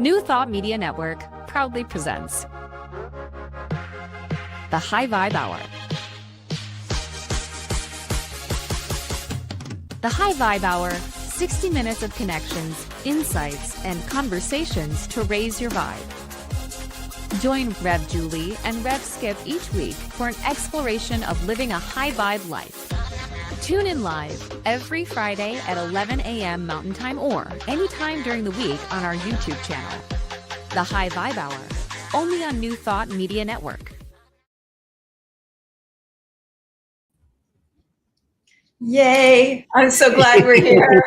New Thought Media Network proudly presents the High Vibe Hour. The High Vibe Hour, 60 minutes of connections, insights, and conversations to raise your vibe. Join Rev Julie and Rev Skip each week for an exploration of living a high vibe life. Tune in live every Friday at 11 a.m. Mountain Time or anytime during the week on our YouTube channel. The High Vibe Hour, only on New Thought Media Network. Yay! I'm so glad we're here.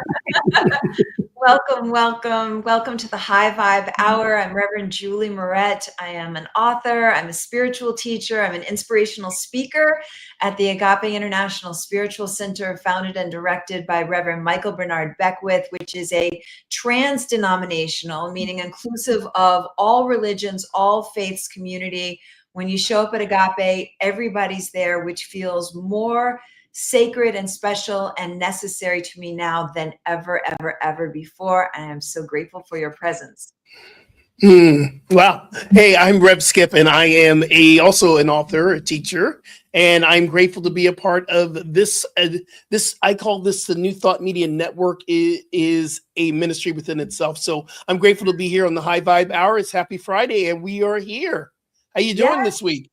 Welcome to the High Vibe Hour. I'm Reverend Julie Moret. I am an author, I'm a spiritual teacher, I'm an inspirational speaker at the Agape International Spiritual Center, founded and directed by Reverend Michael Bernard Beckwith, which is a trans-denominational, meaning inclusive of all religions, all faiths community. When you show up at Agape, everybody's there, which feels more sacred and special and necessary to me now than ever before. And I'm so grateful for your presence. Wow. Hey, I'm Rev Skip, and I am also an author, a teacher, and I'm grateful to be a part of this. I call this the New Thought Media Network. Is a ministry within itself. So I'm grateful to be here on the High Vibe Hour. It's Happy Friday, and we are here. How you doing this week?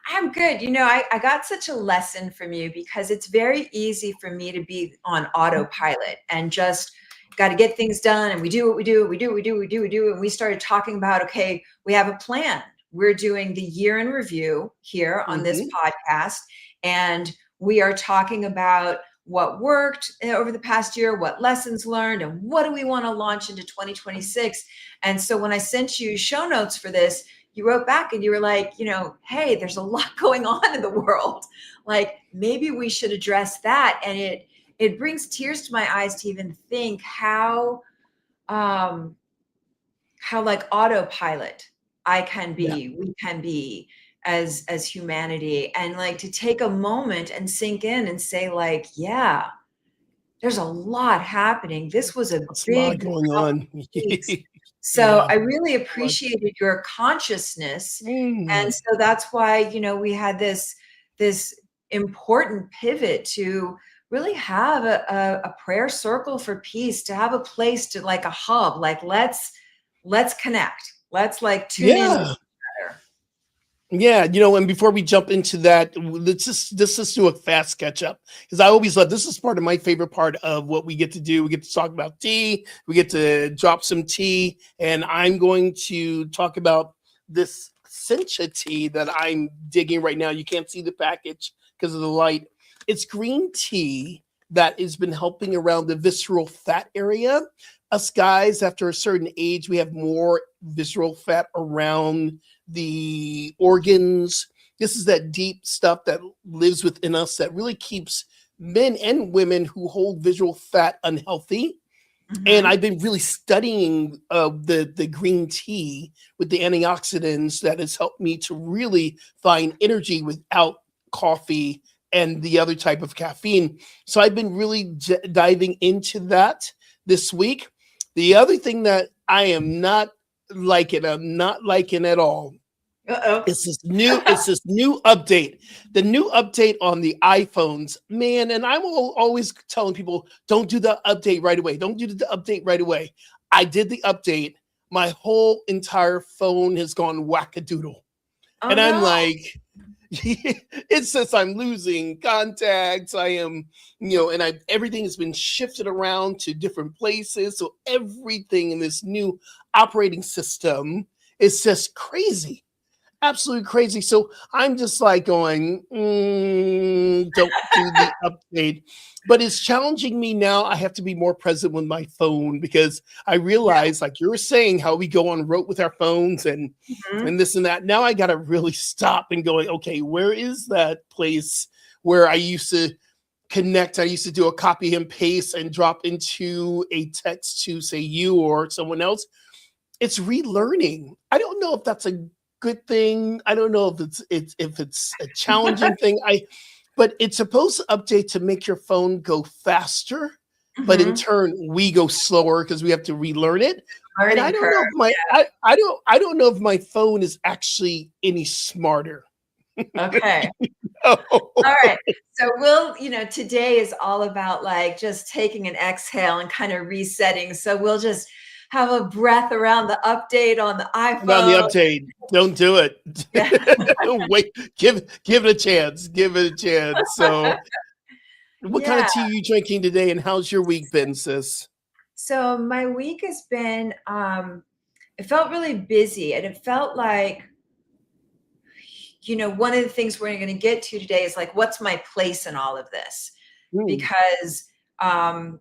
I'm good. You know, I got such a lesson from you because it's very easy for me to be on autopilot and just got to get things done. And we do what we do. And we started talking about, okay, we have a plan. We're doing the year in review here on this podcast. And we are talking about what worked over the past year, what lessons learned, and what do we want to launch into 2026. And so when I sent you show notes for this, you wrote back and you were like, hey, there's a lot going on in the world. Like maybe we should address that. And it brings tears to my eyes to even think how like autopilot I can be, we can be as humanity, and like to take a moment and sink in and say like, yeah, there's a lot happening. This was a big going on. So I really appreciated your consciousness. And so that's why, we had this important pivot to really have a prayer circle for peace, to have a place to like a hub, like let's connect. Let's like tune in together. Yeah, and before we jump into that, let's just do a fast catch up, because I always love this. Is part of my favorite part of what we get to do. We get to talk about tea. We get to drop some tea, and I'm going to talk about this sencha tea that I'm digging right now. You can't see the package because of the light. It's green tea that has been helping around the visceral fat area. Us guys, after a certain age, we have more visceral fat around the organs. This is that deep stuff that lives within us that really keeps men and women who hold visceral fat unhealthy. And I've been really studying the green tea with the antioxidants that has helped me to really find energy without coffee and the other type of caffeine. So I've been really diving into that this week. The other thing that I am not liking at all. It's this new update. The new update on the iPhones, man. And I'm always telling people, don't do the update right away. Don't do the update right away. I did the update. My whole entire phone has gone wackadoodle. And I'm like, it says I'm losing contacts. I am, and everything has been shifted around to different places. So everything in this new operating system is just crazy. Absolutely crazy. So I'm just like going, don't do the update. But it's challenging me now. I have to be more present with my phone, because I realize, like you were saying, how we go on rote with our phones and this and that. Now I got to really stop and going, okay, where is that place where I used to connect? I used to do a copy and paste and drop into a text to say you or someone else. It's relearning. I don't know if that's a good thing. I don't know if it's a challenging thing. But it's supposed to update to make your phone go faster, but in turn we go slower because we have to relearn it. And Learning I don't know curve. if I don't know if my phone is actually any smarter. Okay. Oh. All right. So today is all about like just taking an exhale and kind of resetting. So we'll just have a breath around the update on the On the iPhone. update, don't do it. Yeah. Wait, give it a chance. Give it a chance. So, what kind of Yeah. tea are you drinking today, and how's your week been, sis? So my week has been it felt really busy, and it felt like, one of the things we're going to get to today is like, what's my place in all of this? Mm, Because um,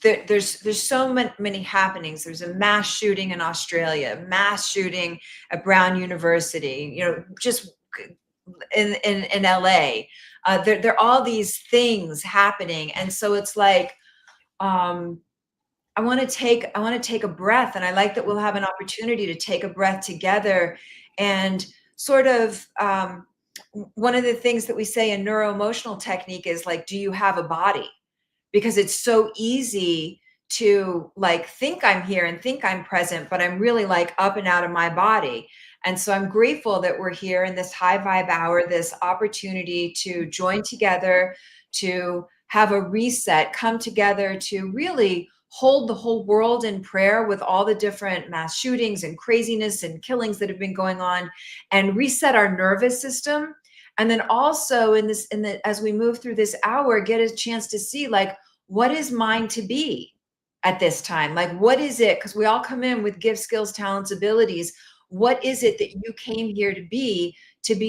there's so many happenings. There's a mass shooting in Australia, mass shooting at Brown University, just in LA. There are all these things happening. And so it's like, um, I want to take a breath. And I like that we'll have an opportunity to take a breath together and sort of, one of the things that we say in neuro-emotional technique is like, do you have a body? Because it's so easy to like think I'm here and think I'm present, but I'm really like up and out of my body. And so I'm grateful that we're here in this high vibe hour, this opportunity to join together, to have a reset, come together to really hold the whole world in prayer with all the different mass shootings and craziness and killings that have been going on, and reset our nervous system. And then also as we move through this hour, get a chance to see like, what is mine to be at this time? Like, what is it? Because we all come in with gifts, skills, talents, abilities. What is it that you came here to be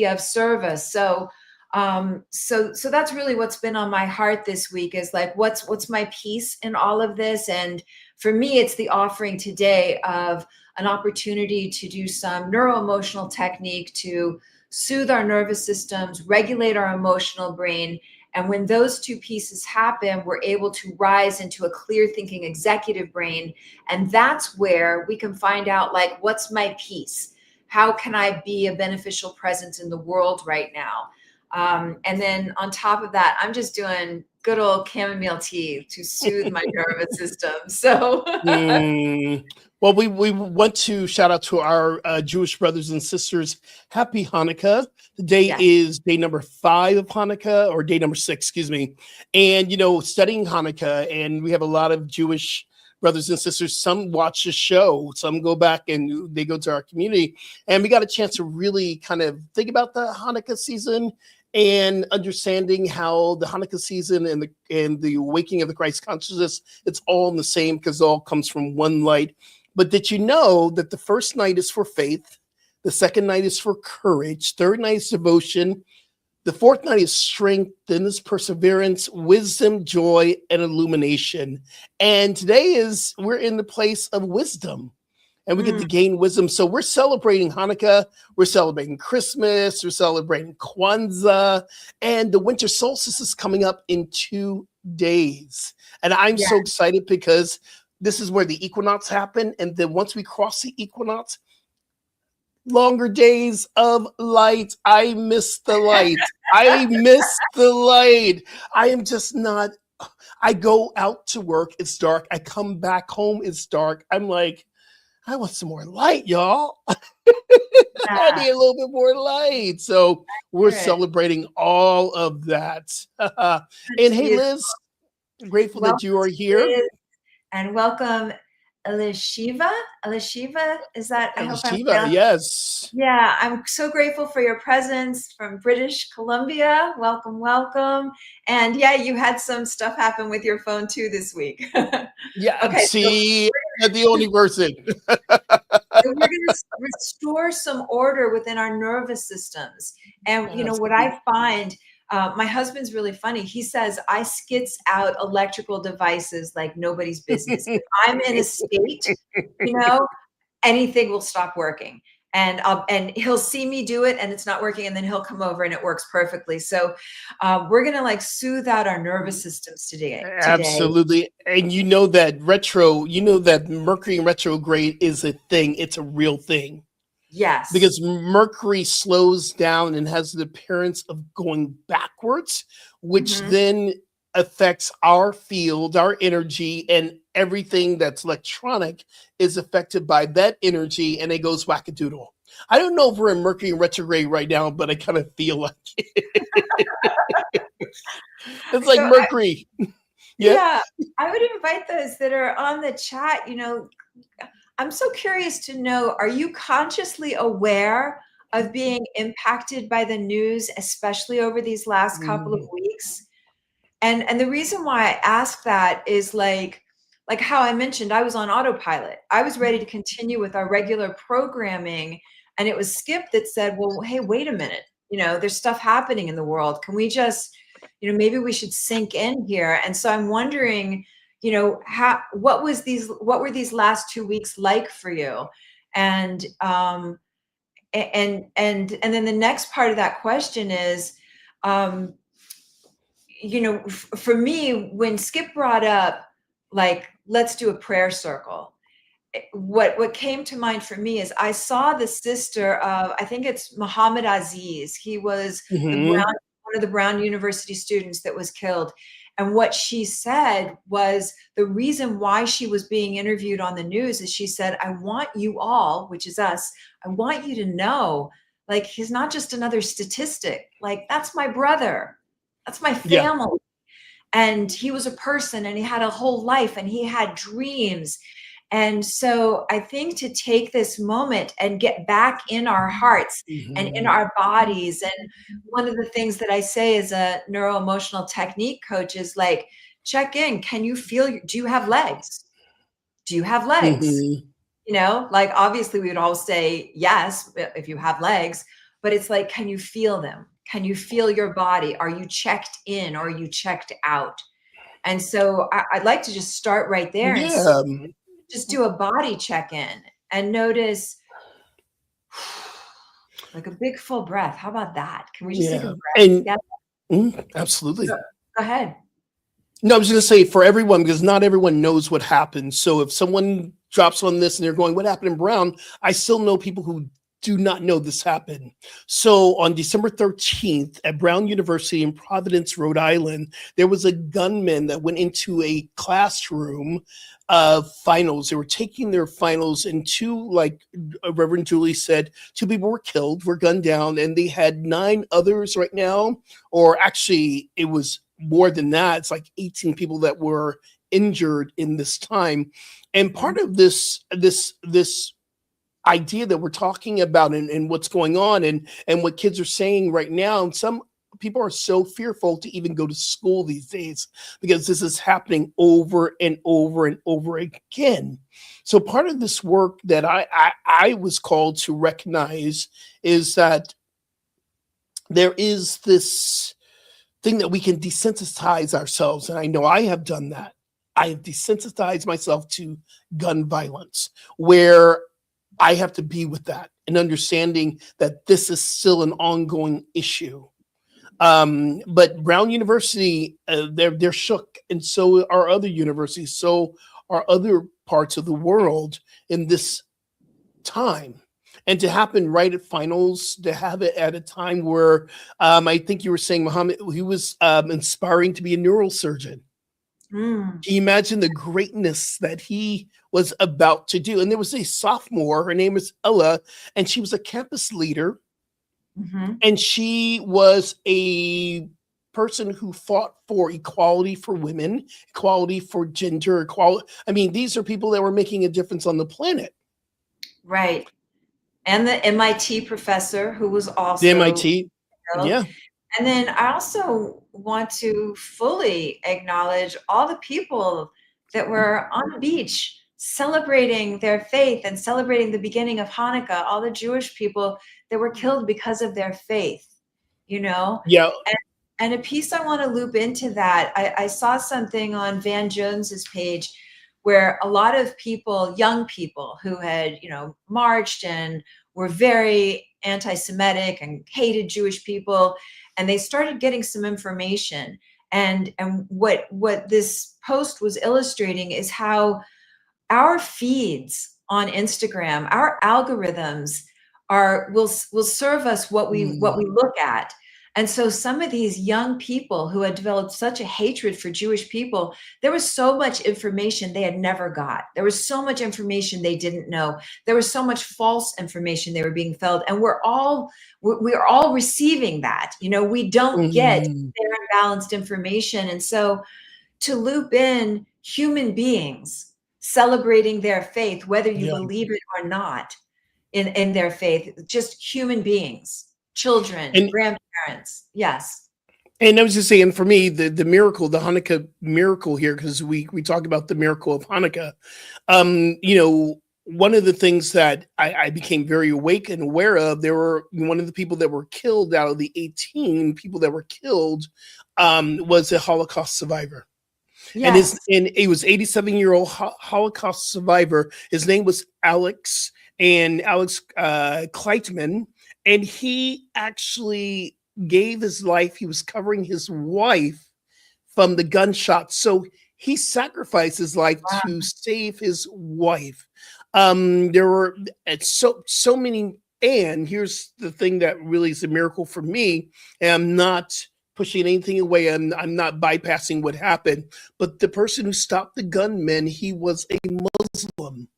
of service? So that's really what's been on my heart this week is like, what's my piece in all of this? And for me, it's the offering today of an opportunity to do some neuro-emotional technique to soothe our nervous systems, regulate our emotional brain. And when those two pieces happen, we're able to rise into a clear thinking executive brain. And that's where we can find out like, what's my piece? How can I be a beneficial presence in the world right now? And then on top of that, I'm just doing good old chamomile tea to soothe my nervous system. So mm. Well, we want to shout out to our Jewish brothers and sisters. Happy Hanukkah. Today yes. is day number 5 of Hanukkah, or day number 6, excuse me. And, studying Hanukkah, and we have a lot of Jewish brothers and sisters. Some watch the show, some go back and they go to our community. And we got a chance to really kind of think about the Hanukkah season and understanding how the Hanukkah season and the awakening of the Christ consciousness, it's all in the same because it all comes from one light. But did you know that the first night is for faith, the second night is for courage, third night is devotion, the fourth night is strength, then is perseverance, wisdom, joy, and illumination. And today we're in the place of wisdom. And we get to gain wisdom. So we're celebrating Hanukkah, we're celebrating Christmas, we're celebrating Kwanzaa, and the winter solstice is coming up in 2 days. And I'm Yeah. so excited because this is where the equinox happen. And then once we cross the equinox, longer days of light. I miss the light. I miss the light. I am just not, I go out to work, it's dark. I come back home, it's dark. I'm like, I want some more light, y'all. I need a little bit more light. So we're Good. celebrating all of that. And hey, Beautiful. Liz, grateful that Welcome you are to here. Liz, and welcome Elishiva. Elishiva, is that? I And hope I'm Shiva, pronouncing. yes. Yeah, I'm so grateful for your presence from British Columbia. Welcome, welcome. And yeah, you had some stuff happen with your phone too this week. Yeah, Okay, so see, not the only person. we're going to restore some order within our nervous systems. And what Absolutely. I find, my husband's really funny. He says I skits out electrical devices like nobody's business. If I'm in a state, you know, anything will stop working. And he'll see me do it and it's not working, and then he'll come over and it works perfectly. So we're gonna like soothe out our nervous systems today. Absolutely. And that Mercury in retrograde is a thing. It's a real thing. Yes. Because Mercury slows down and has the appearance of going backwards, which Mhm. then affects our field, our energy, and everything that's electronic is affected by that energy, and it goes wackadoodle. I don't know if we're in Mercury retrograde right now, but I kind of feel like it's like So Mercury. Yeah. yeah, I would invite those that are on the chat, I'm so curious to know, are you consciously aware of being impacted by the news, especially over these last couple of Mhm. weeks? And the reason why I ask that is like how I mentioned, I was on autopilot. I was ready to continue with our regular programming, and it was Skip that said, "Well, hey, wait a minute. There's stuff happening in the world. Can we just, maybe we should sink in here?" And so I'm wondering, how what were these last 2 weeks like for you? And and then the next part of that question is, um, for me, when Skip brought up, like, let's do a prayer circle, what came to mind for me is I saw the sister of, I think it's Muhammad Aziz. He was Mhm. one of the Brown University students that was killed. And what she said was the reason why she was being interviewed on the news is she said, I want you all, which is us, I want you to know, like, he's not just another statistic. Like, that's my brother. That's my Yeah. family. And he was a person and he had a whole life and he had dreams. And so I think to take this moment and get back in our hearts and in Mhm. our bodies. And one of the things that I say as a neuro-emotional technique coach is like, check in. Can you feel, do you have legs? Do you have legs? Mhm. Like, obviously we would all say yes if you have legs, but it's like, can you feel them? Can you feel your body? Are you checked in or are you checked out? And so I'd like to just start right there and Yeah. just do a body check in and notice, like, a big full breath. How about that? Can we just take a Yeah. breath And together? Go, absolutely. go ahead. No, I was going to say for everyone, because not everyone knows what happened. So if someone drops on this and they're going, "What happened in Brown?" I still know people who do not know this happened. So on December 13th at Brown University in Providence, Rhode Island, there was a gunman that went into a classroom of finals. They were taking their finals, and two, like Reverend Julie said, two people were killed, were gunned down, and they had 9 others right now, or actually, it was more than that. It's like 18 people that were injured in this time. And part of this idea that we're talking about, and what's going on, and what kids are saying right now, and some people are so fearful to even go to school these days because this is happening over and over and over again. So part of this work that I was called to recognize is that there is this thing that we can desensitize ourselves. And I know I have done that. I have desensitized myself to gun violence, where I have to be with that and understanding that this is still an ongoing issue. But Brown University, they're shook, and so are other universities, so are other parts of the world in this time. And to happen right at finals, to have it at a time where I think you were saying Muhammad, he was inspiring to be a neurosurgeon. Mm, Can you imagine the greatness that he was about to do? And there was a sophomore, her name is Ella, and she was a campus leader, hmm. and she was a person who fought for equality for women, equality for gender, equality. I mean, these are people that were making a difference on the planet. Right. And the MIT professor who was The also MIT, killed. yeah. And then I also want to fully acknowledge all the people that were on the beach celebrating their faith and celebrating the beginning of Hanukkah, all the Jewish people that were killed because of their faith, you know? Yeah. And a piece I want to loop into that, I saw something on Van Jones's page where a lot of people, young people who had, marched and were very anti-Semitic and hated Jewish people, and they started getting some information. And what this post was illustrating is how our feeds on Instagram, our algorithms will serve us what we Mm. look at. And so some of these young people who had developed such a hatred for Jewish people, there was so much information they had never got. There was so much information they didn't know. There was so much false information they were being fed. And we're all receiving that. You know, we don't get Mhm. fair and balanced information. And so to loop in human beings celebrating their faith, whether you Yeah. believe it or not, in their faith, just human beings, children, And grandparents. Yes. And I was just saying, for me, the miracle, the Hanukkah miracle here, because we talk about the miracle of Hanukkah. You know, one of the things that I became very awake and aware of, there were one of the people that were killed out of the 18 people that were killed, was a Holocaust survivor. Yes. And he was 87-year-old Holocaust survivor. His name was Alex Kleitman, and he actually gave his life. He was covering his wife from the gunshot, so he sacrificed his life Wow. to save his wife. There were so many. And here's the thing that really is a miracle for me. And I'm not pushing anything away. I'm not bypassing what happened. But the person who stopped the gunman, he was a Muslim.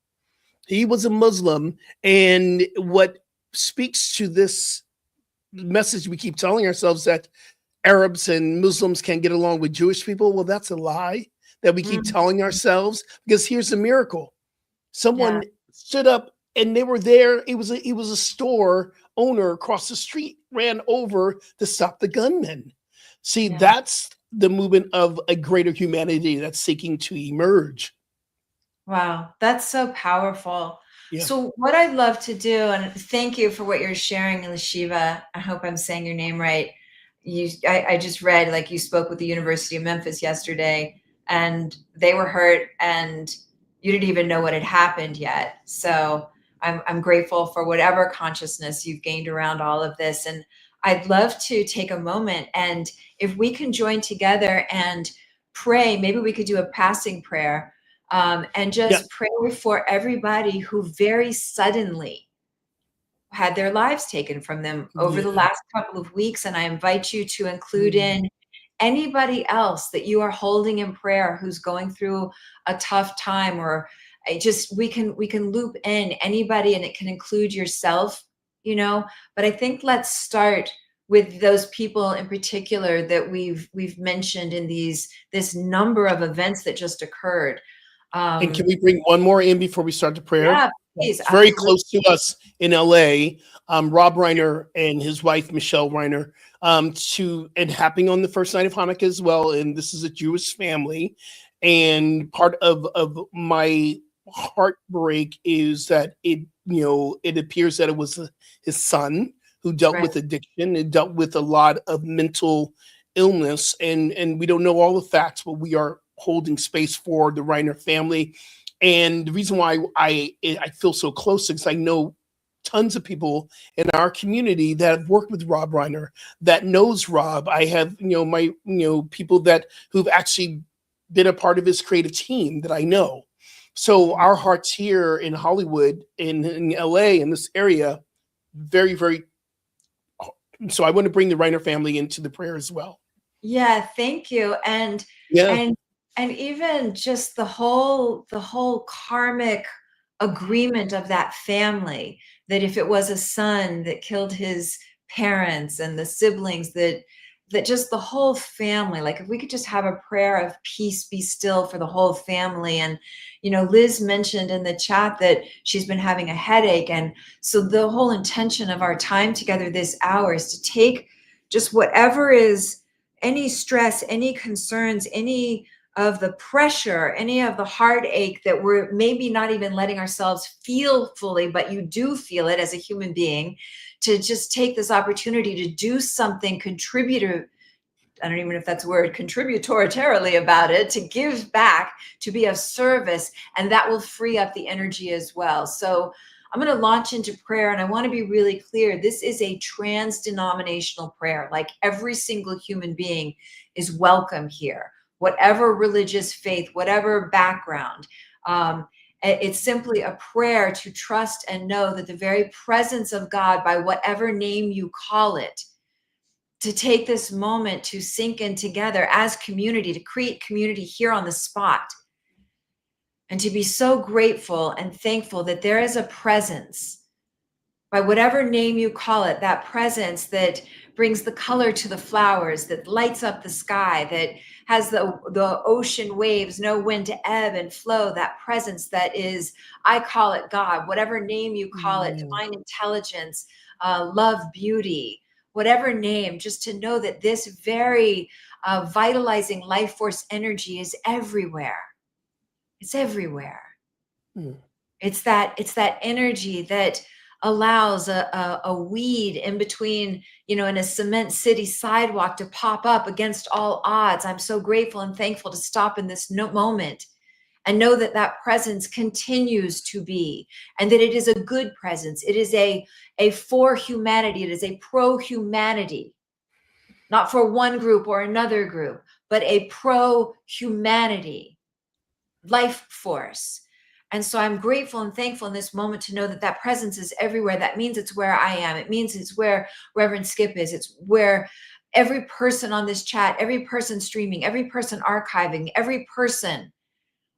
He was a Muslim. And what speaks to this message we keep telling ourselves, that Arabs and Muslims can't get along with Jewish people. Well, that's a lie that we keep Mhm. telling ourselves, because here's the miracle. Yeah. Someone stood up and they were there. It was a store owner across the street ran over to stop the gunman. See, Yeah. that's the movement of a greater humanity that's seeking to emerge. Wow, that's so powerful. Yeah. So what I'd love to do, and thank you for what you're sharing, Shiva. I hope I'm saying your name right. I just read, like, you spoke with the University of Memphis yesterday, and they were hurt, and you didn't even know what had happened yet. So I'm grateful for whatever consciousness you've gained around all of this. And I'd love to take a moment, and if we can join together and pray, maybe we could do a passing prayer, and Yeah. just pray for everybody who very suddenly had their lives taken from them over the Yeah. last couple of weeks. And I invite you to include Mm. in anybody else that you are holding in prayer who's going through a tough time, or we can loop in anybody, and it can include yourself, you know. But I think let's start with those people in particular that we've mentioned in this number of events that just occurred. And can um we bring one more in before we start the prayer? yeah, please, It's very absolutely. close to us in LA. Rob Reiner and his wife Michelle Reiner, and happening on the first night of Hanukkah as well. And this is a Jewish family, and part of my heartbreak is that it appears that it was his son who dealt Right. with addiction and dealt with a lot of mental illness, and we don't know all the facts, but we are holding space for the Reiner family. And the reason why I feel so close is I know tons of people in our community that have worked with Rob Reiner, that knows Rob. I have people that who've actually been a part of his creative team that I know. So our hearts here in Hollywood, in LA, in this area, very, very. So I want to bring the Reiner family into the prayer as well. Yeah, thank you. Yeah. And and even just the whole karmic agreement of that family, that if it was a son that killed his parents, and the siblings, that just the whole family, like, if we could just have a prayer of peace be still for the whole family. And Liz mentioned in the chat that she's been having a headache, and so the whole intention of our time together this hour is to take just whatever is, any stress, any concerns, any of the pressure, any of the heartache that we're maybe not even letting ourselves feel fully, but you do feel it as a human being, to just take this opportunity to do something contributor. I don't even know if that's a word, contributorially about it, to give back, to be of service, and that will free up the energy as well. So I'm going to launch into prayer, and I want to be really clear. This is a trans-denominational prayer. Like, every single human being is welcome here, whatever religious faith, whatever background. It's simply a prayer to trust and know that the very presence of God, by whatever name you call it, to take this moment to sink in together as community, to create community here on the spot, and to be so grateful and thankful that there is a presence, by whatever name you call it, that presence that brings the color to the flowers, that lights up the sky, that has the ocean waves know when to ebb and flow, that presence that is, I call it God, whatever name you call it, divine intelligence, love, beauty, whatever name, just to know that this very vitalizing life force energy is everywhere. It's everywhere. It's that energy that allows a weed in between, in a cement city sidewalk to pop up against all odds. I'm so grateful and thankful to stop in this moment and know that that presence continues to be, and that it is a good presence. It is a for humanity. It is a pro-humanity, not for one group or another group, but a pro-humanity life force. And so I'm grateful and thankful in this moment to know that that presence is everywhere. That means it's where I am. It means it's where Reverend Skip is. It's where every person on this chat, every person streaming, every person archiving, every person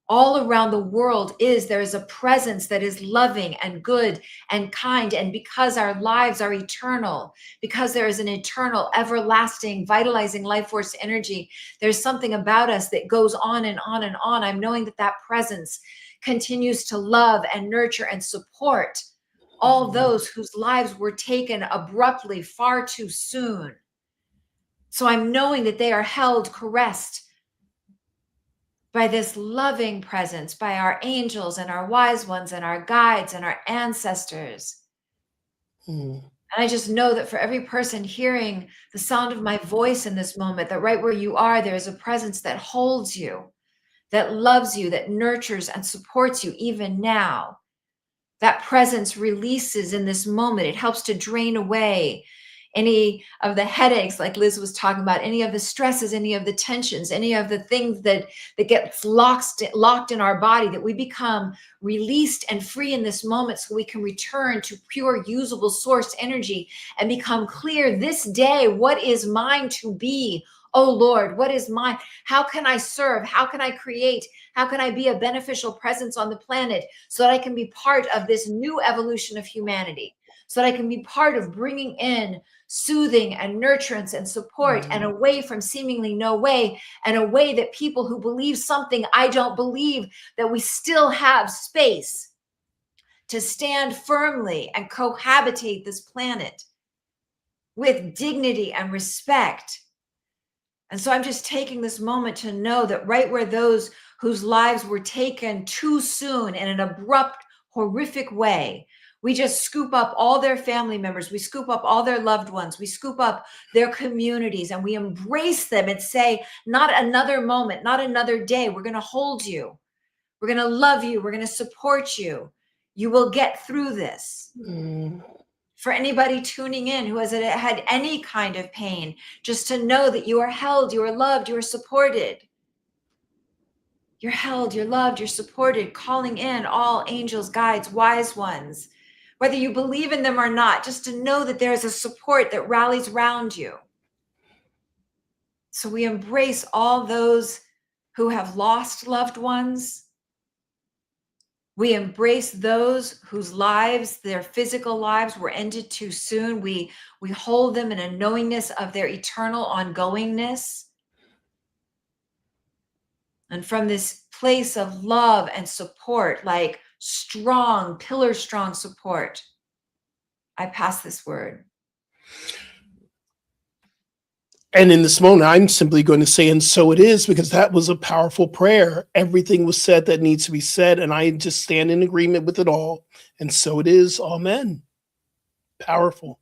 all around the world is. There is a presence that is loving and good and kind. And because our lives are eternal, because there is an eternal, everlasting, vitalizing life force energy, there's something about us that goes on and on and on. I'm knowing that that presence continues to love and nurture and support all those whose lives were taken abruptly far too soon. So I'm knowing that they are held, caressed by this loving presence, by our angels and our wise ones and our guides and our ancestors. And I just know that for every person hearing the sound of my voice in this moment, that right where you are, there is a presence that holds you, that loves you, that nurtures and supports you even now. That presence releases in this moment. It helps to drain away any of the headaches, like Liz was talking about, any of the stresses, any of the tensions, any of the things that gets locked in our body, that we become released and free in this moment so we can return to pure, usable source energy and become clear this day, what is mine to be? Oh Lord, what is mine? How can I serve? How can I create? How can I be a beneficial presence on the planet so that I can be part of this new evolution of humanity? So that I can be part of bringing in soothing and nurturance and support and a way from seemingly no way, and a way that people who believe something I don't believe, that we still have space to stand firmly and cohabitate this planet with dignity and respect. And so I'm just taking this moment to know that right where those whose lives were taken too soon in an abrupt, horrific way, we just scoop up all their family members, we scoop up all their loved ones, we scoop up their communities, and we embrace them and say, not another moment, not another day. We're going to hold you. We're going to love you. We're going to support you. You will get through this. For anybody tuning in who has had any kind of pain, just to know that you are held, you are loved, you are supported. You're held, you're loved, you're supported, calling in all angels, guides, wise ones, whether you believe in them or not, just to know that there's a support that rallies around you. So we embrace all those who have lost loved ones. We embrace those whose lives, their physical lives, were ended too soon. We hold them in a knowingness of their eternal ongoingness. And from this place of love and support, like strong, pillar strong support, I pass this word. And in this moment, I'm simply going to say, and so it is, because that was a powerful prayer. Everything was said that needs to be said, and I just stand in agreement with it all. And so it is. Amen. Powerful.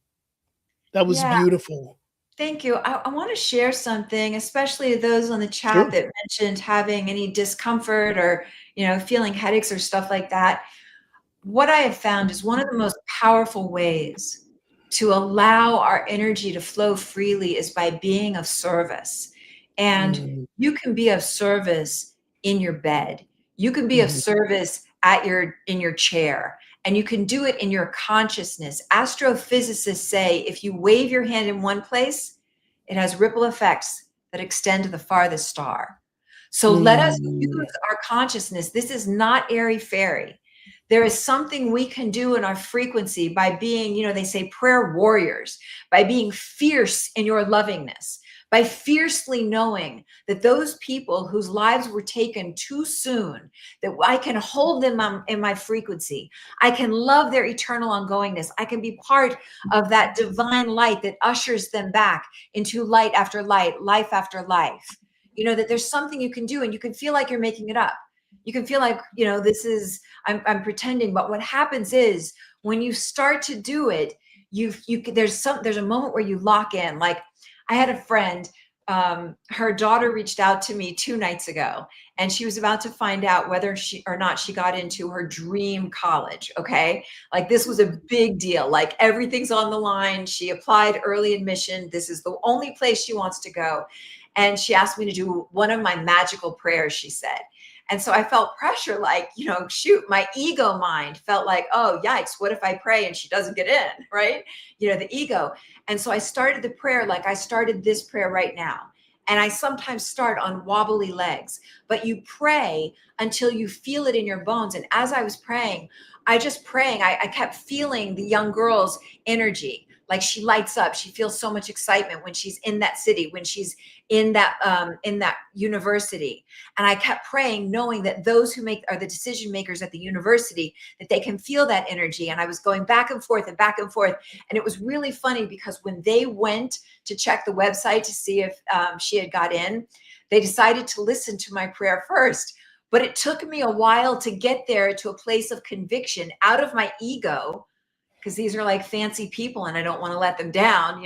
That was beautiful. Thank you. I want to share something, especially those on the chat that mentioned having any discomfort or, feeling headaches or stuff like that. What I have found is one of the most powerful ways to allow our energy to flow freely is by being of service. And you can be of service in your bed. You can be of service in your chair, and you can do it in your consciousness. Astrophysicists say if you wave your hand in one place, It has ripple effects that extend to the farthest star. So let us use our consciousness. This is not airy-fairy. There is something we can do in our frequency by being, they say prayer warriors, by being fierce in your lovingness, by fiercely knowing that those people whose lives were taken too soon, that I can hold them in my frequency. I can love their eternal ongoingness. I can be part of that divine light that ushers them back into light after light, life after life. That there's something you can do, and you can feel like you're making it up. You can feel like, this is, I'm pretending. But what happens is when you start to do it, there's a moment where you lock in. Like, I had a friend, her daughter reached out to me 2 nights ago, and she was about to find out whether she got into her dream college. Okay. Like, this was a big deal. Like, everything's on the line. She applied early admission. This is the only place she wants to go. And she asked me to do one of my magical prayers, she said. And so I felt pressure, like, shoot, my ego mind felt like, oh, yikes, what if I pray and she doesn't get in, right? The ego. And so I started the prayer like I started this prayer right now. And I sometimes start on wobbly legs, but you pray until you feel it in your bones. And as I was praying, I kept feeling the young girl's energy. Like, she lights up. She feels so much excitement when she's in that city, when she's in that university. And I kept praying, knowing that those who are the decision makers at the university, that they can feel that energy. And I was going back and forth and back and forth. And it was really funny because when they went to check the website to see if she had got in, they decided to listen to my prayer first. But it took me a while to get there, to a place of conviction out of my ego, because these are like fancy people and I don't want to let them down,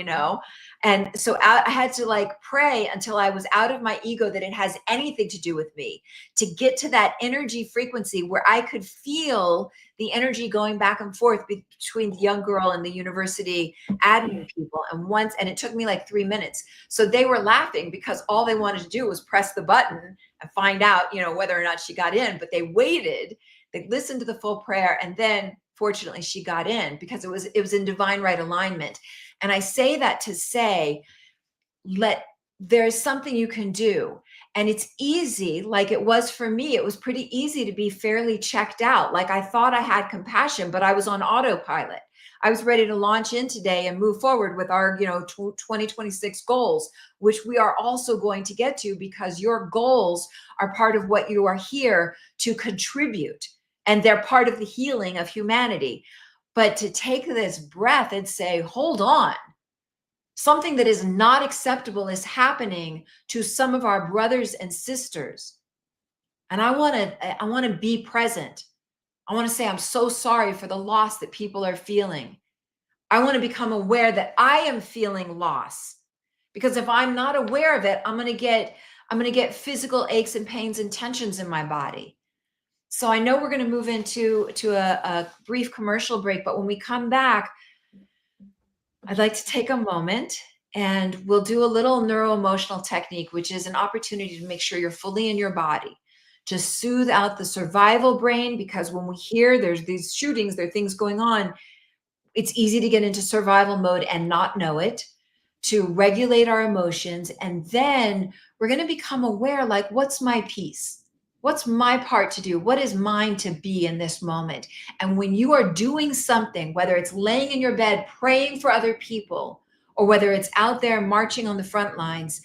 And so I had to pray until I was out of my ego that it has anything to do with me, to get to that energy frequency where I could feel the energy going back and forth between the young girl and the university admin people. And it took me like 3 minutes. So they were laughing because all they wanted to do was press the button and find out, whether or not she got in, but they waited, they listened to the full prayer, and then fortunately she got in because it was in divine right alignment. And I say that to say, there's something you can do. And it's easy, like it was for me. It was pretty easy to be fairly checked out. Like, I thought I had compassion, but I was on autopilot. I was ready to launch in today and move forward with our, 2026 goals, which we are also going to get to, because your goals are part of what you are here to contribute. And they're part of the healing of humanity. But to take this breath and say, hold on, something that is not acceptable is happening to some of our brothers and sisters. And I want to be present. I want to say, I'm so sorry for the loss that people are feeling. I want to become aware that I am feeling loss, because if I'm not aware of it, I'm going to get physical aches and pains and tensions in my body. So I know we're going to move into a brief commercial break, but when we come back, I'd like to take a moment and we'll do a little neuro-emotional technique, which is an opportunity to make sure you're fully in your body, to soothe out the survival brain, because when we hear there's these shootings, there are things going on, it's easy to get into survival mode and not know it, to regulate our emotions. And then we're going to become aware, like, what's my piece? What's my part to do? What is mine to be in this moment? And when you are doing something, whether it's laying in your bed, praying for other people, or whether it's out there marching on the front lines,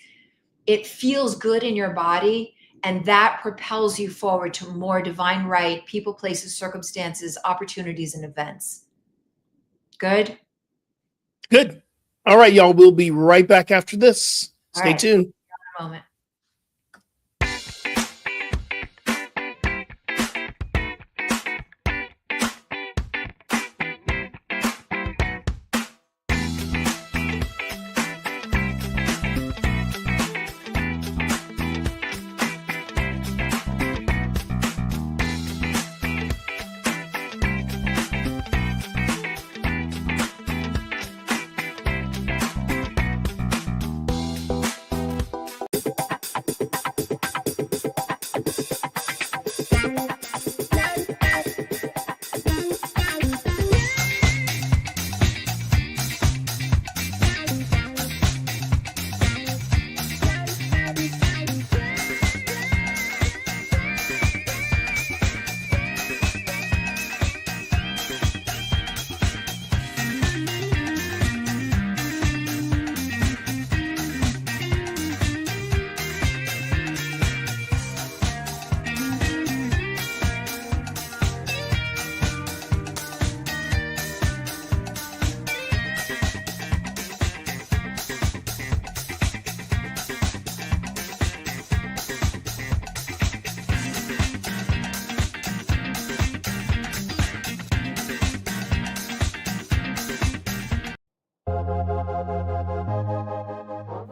it feels good in your body. And that propels you forward to more divine right, people, places, circumstances, opportunities, and events. Good? Good. All right, y'all. We'll be right back after this. Stay tuned. A moment.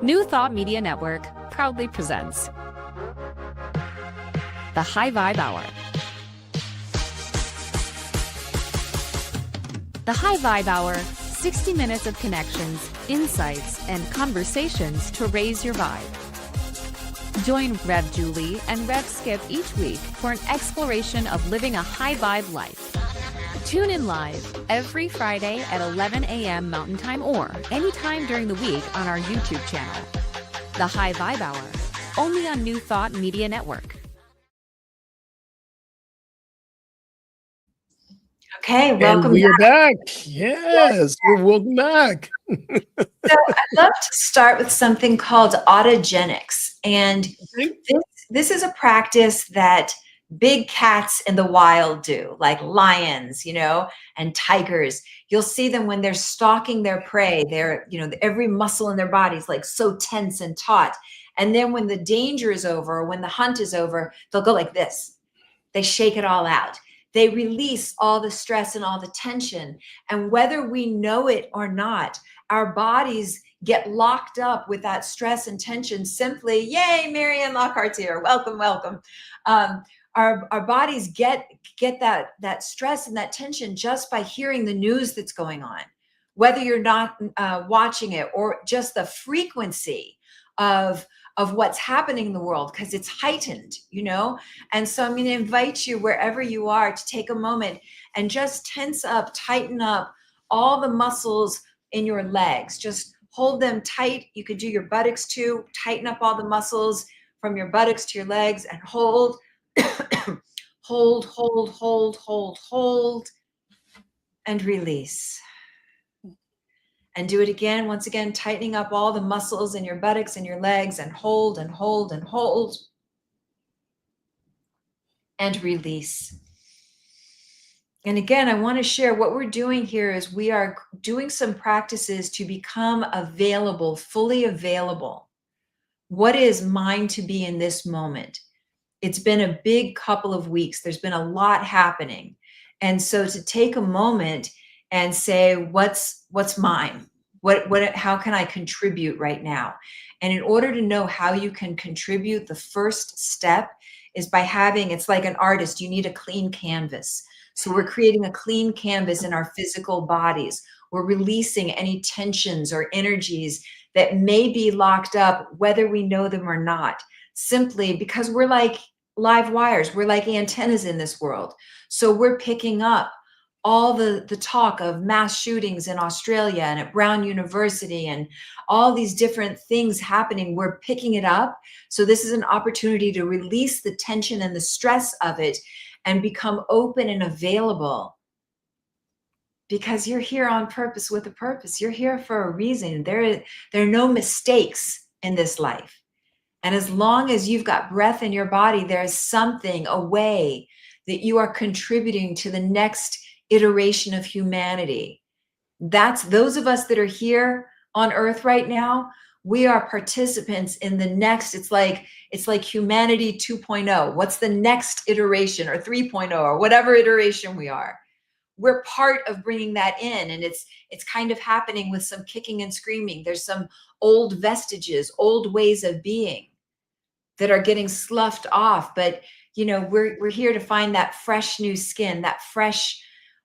New Thought Media Network proudly presents the High Vibe Hour. The High Vibe Hour, 60 minutes of connections, insights, and conversations to raise your vibe. Join Rev Julie and Rev Skip each week for an exploration of living a high vibe life. Tune in live every Friday at 11 a.m. Mountain Time or anytime during the week on our YouTube channel. The High Vibe Hour, only on New Thought Media Network. Okay, And welcome we back. are back. Yes, we're welcome back. So I'd love to start with something called autogenics. And this is a practice that big cats in the wild do, like lions, and tigers. You'll see them when they're stalking their prey. They're, every muscle in their body is like so tense and taut. And then when the danger is over, or when the hunt is over, they'll go like this. They shake it all out. They release all the stress and all the tension. And whether we know it or not, our bodies get locked up with that stress and tension simply. Yay, Marianne Lockhart's here. Welcome, welcome. Our bodies get that stress and that tension just by hearing the news that's going on, whether you're not watching it, or just the frequency of what's happening in the world, because it's heightened, And so I'm going to invite you, wherever you are, to take a moment and just tense up, tighten up all the muscles in your legs. Just hold them tight. You could do your buttocks too. Tighten up all the muscles from your buttocks to your legs and hold, hold, hold, hold, hold, hold, and release. And do it again. Once again, tightening up all the muscles in your buttocks and your legs, and hold and hold and hold. And release. And again, I want to share what we're doing here is we are doing some practices to become available, fully available. What is mine to be in this moment? It's been a big couple of weeks. There's been a lot happening. And so to take a moment and say, what's mine? How can I contribute right now? And in order to know how you can contribute, the first step is by having, it's like an artist, you need a clean canvas. So we're creating a clean canvas in our physical bodies. We're releasing any tensions or energies that may be locked up, whether we know them or not, simply because we're like live wires. We're like antennas in this world. So we're picking up all the talk of mass shootings in Australia and at Brown University and all these different things happening. We're picking it up. So this is an opportunity to release the tension and the stress of it and become open and available, because you're here on purpose with a purpose. You're here for a reason. There are no mistakes in this life. And as long as you've got breath in your body, there's something, a way that you are contributing to the next iteration of humanity. That's those of us that are here on Earth right now. We are participants in the next. It's like humanity 2.0. What's the next iteration, or 3.0, or whatever iteration we are? We're part of bringing that in, and it's kind of happening with some kicking and screaming. There's some old vestiges, old ways of being that are getting sloughed off. But we're here to find that fresh new skin, that fresh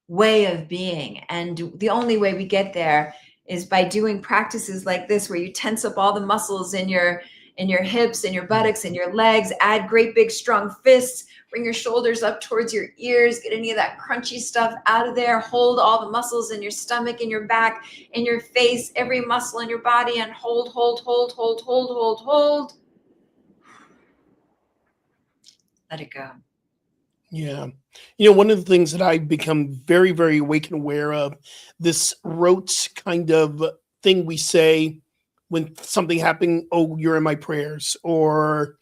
way of being. And the only way we get there is by doing practices like this, where you tense up all the muscles in your hips and your buttocks and your legs, add great big strong fists, bring your shoulders up towards your ears, get any of that crunchy stuff out of there, hold all the muscles in your stomach, in your back, in your face, every muscle in your body, and hold, hold, hold, hold, hold, hold, hold. Let it go. Yeah. One of the things that I've become very, very awake and aware of, this rote kind of thing we say when something happened, oh, you're in my prayers, or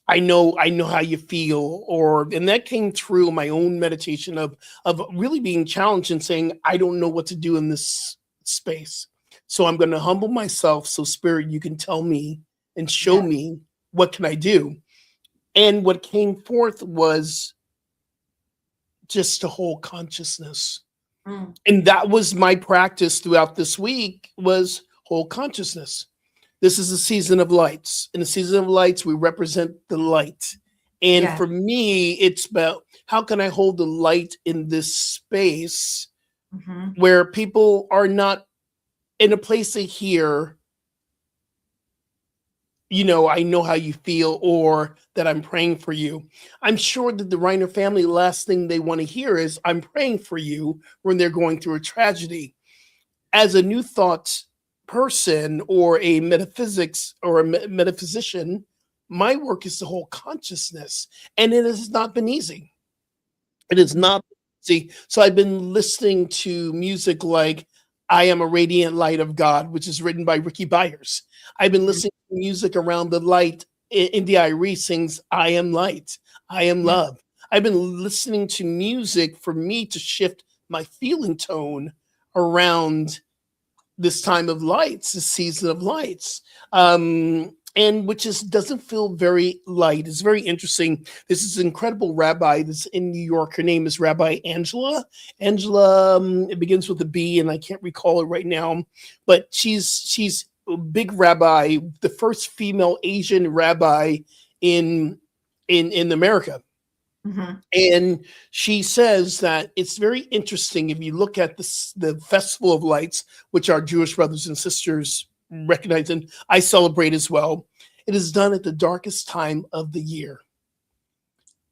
I know how you feel, and that came through my own meditation of really being challenged and saying, I don't know what to do in this space. So I'm going to humble myself. So Spirit, you can tell me and show me what can I do. And what came forth was just a whole consciousness. And that was my practice throughout this week, was whole consciousness. This is a season of lights. In the season of lights, we represent the light. And Yeah. for me, it's about how can I hold the light in this space Hmm. where people are not in a place to hear, I know how you feel or that I'm praying for you. I'm sure that the Reiner family, last thing they want to hear is I'm praying for you when they're going through a tragedy. As a new thought person or a metaphysics or a metaphysician, my work is to hold consciousness, and it has not been easy. It is Hmm. not easy. So I've been listening to music like I Am a Radiant Light of God, which is written by Ricky Byers. I've been listening to music around the light. India Irie sings I Am Light, I Am Yeah. Love. I've been listening to music for me to shift my feeling tone around this time of lights, this season of lights, and which is doesn't feel very light. It's very interesting. This is an incredible rabbi that's in New York. Her name is Rabbi Angela. Angela, it begins with a B, and I can't recall it right now, but she's a big rabbi, the first female Asian rabbi in in America. Hmm. And she says that it's very interesting if you look at the Festival of Lights, which our Jewish brothers and sisters recognize and I celebrate as well. It is done at the darkest time of the year.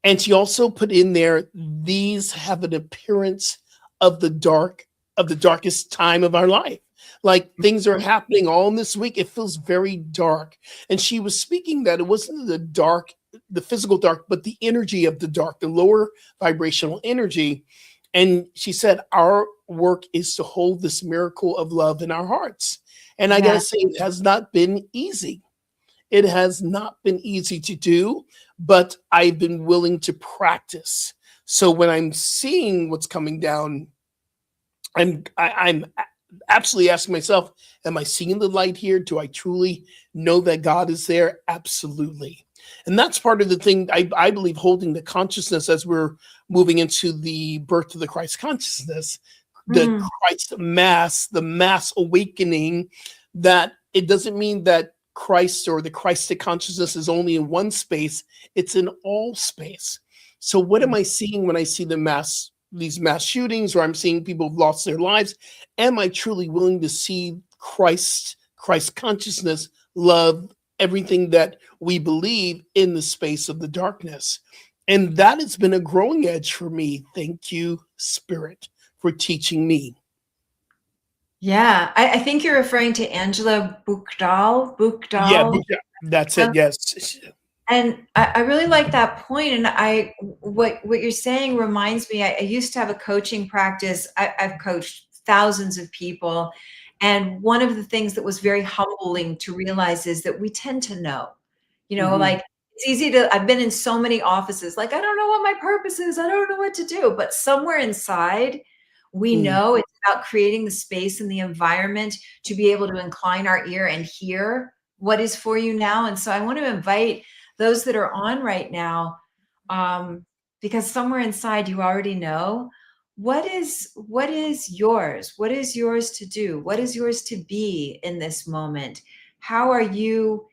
And she also put in there, these have an appearance of the darkest time of our life. Like things are happening all in this week. It feels very dark. And she was speaking that it wasn't the dark, the physical dark, but the energy of the dark, the lower vibrational energy. And she said, our work is to hold this miracle of love in our hearts. And I got to Yeah. say, it has not been easy. It has not been easy to do, but I've been willing to practice. So when I'm seeing what's coming down, I'm absolutely asking myself, am I seeing the light here? Do I truly know that God is there? Absolutely. And that's part of the thing I believe holding the consciousness as we're moving into the birth of the Christ consciousness, the Mm. Christ mass, the mass awakening, that it doesn't mean that Christ or the Christic consciousness is only in one space, it's in all space. So what am I seeing when I see these mass shootings, or I'm seeing people have lost their lives? Am I truly willing to see Christ consciousness, love, everything that we believe in the space of the darkness? And that has been a growing edge for me. Thank you, Spirit, for teaching me. Yeah. I think you're referring to Angela Bookdal. Yeah, Bookdal. that's it. Yes. And I really like that point. And what you're saying reminds me, I used to have a coaching practice. I've coached thousands of people. And one of the things that was very humbling to realize is that we tend to know, Hmm. like it's easy to, I've been in so many offices, like, I don't know what my purpose is. I don't know what to do. But somewhere inside, we know it's about creating the space and the environment to be able to incline our ear and hear what is for you now. And so I want to invite those that are on right now, because somewhere inside you already know what is yours to do, what is yours to be in this moment. How are you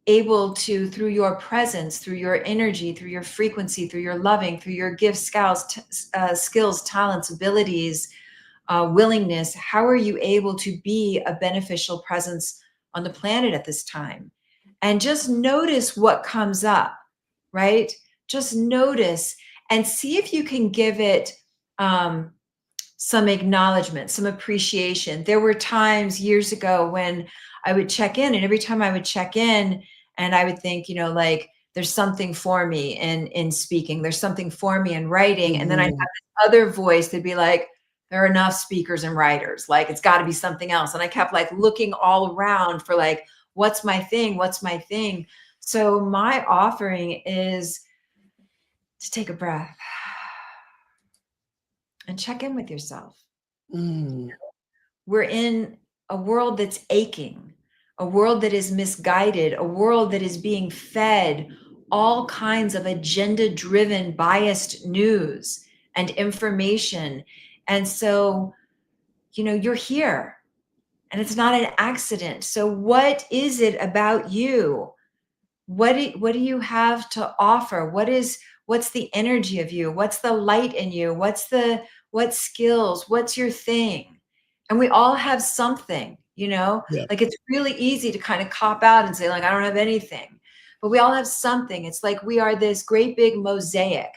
able to, through your presence, through your energy, through your frequency, through your loving, through your gifts, skills, talents, abilities, willingness, how are you able to be a beneficial presence on the planet at this time? And just notice what comes up, right? Just notice and see if you can give it some acknowledgement, some appreciation. There were times years ago when I would check in, and every time I would check in, and I would think, like, there's something for me in speaking, there's something for me in writing. And then I have Hmm. this other voice that'd be like, there are enough speakers and writers, like it's got to be something else. And I kept like looking all around for like, what's my thing? What's my thing? So my offering is to take a breath and check in with yourself. Mm. We're in a world that's aching, a world that is misguided, a world that is being fed all kinds of agenda driven, biased news and information. And so, you're here. and it's not an accident. So what is it about you? What do you have to offer? What's the energy of you? What's the light in you? What skills? What's your thing? And we all have something, Yeah. like it's really easy to kind of cop out and say, like, I don't have anything. But we all have something. It's like we are this great big mosaic,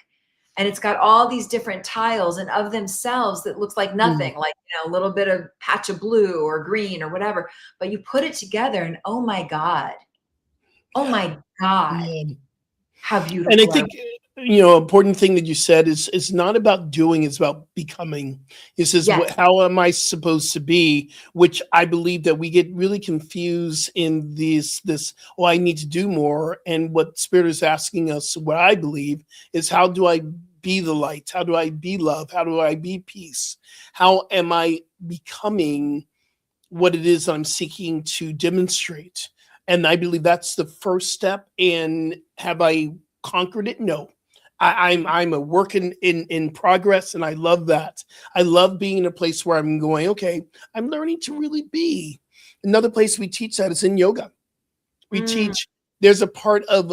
and it's got all these different tiles, and of themselves that looks like Mm. nothing, like, a little bit of patch of blue or green or whatever. But you put it together and oh my God. Oh Yeah. my God, Yeah. how And I beautiful are think, important thing that you said is it's not about doing, it's about becoming. It says, yes. how am I supposed to be? Which I believe that we get really confused in oh, I need to do more. And what Spirit is asking us, what I believe, is how do I be the light? How do I be love? How do I be peace? How am I becoming what it is I'm seeking to demonstrate? And I believe that's the first step. And have I conquered it? No. I'm a work in progress, and I love that. I love being in a place where I'm going, okay, I'm learning to really be. Another place we teach that is in yoga. We Mm, teach there's a part of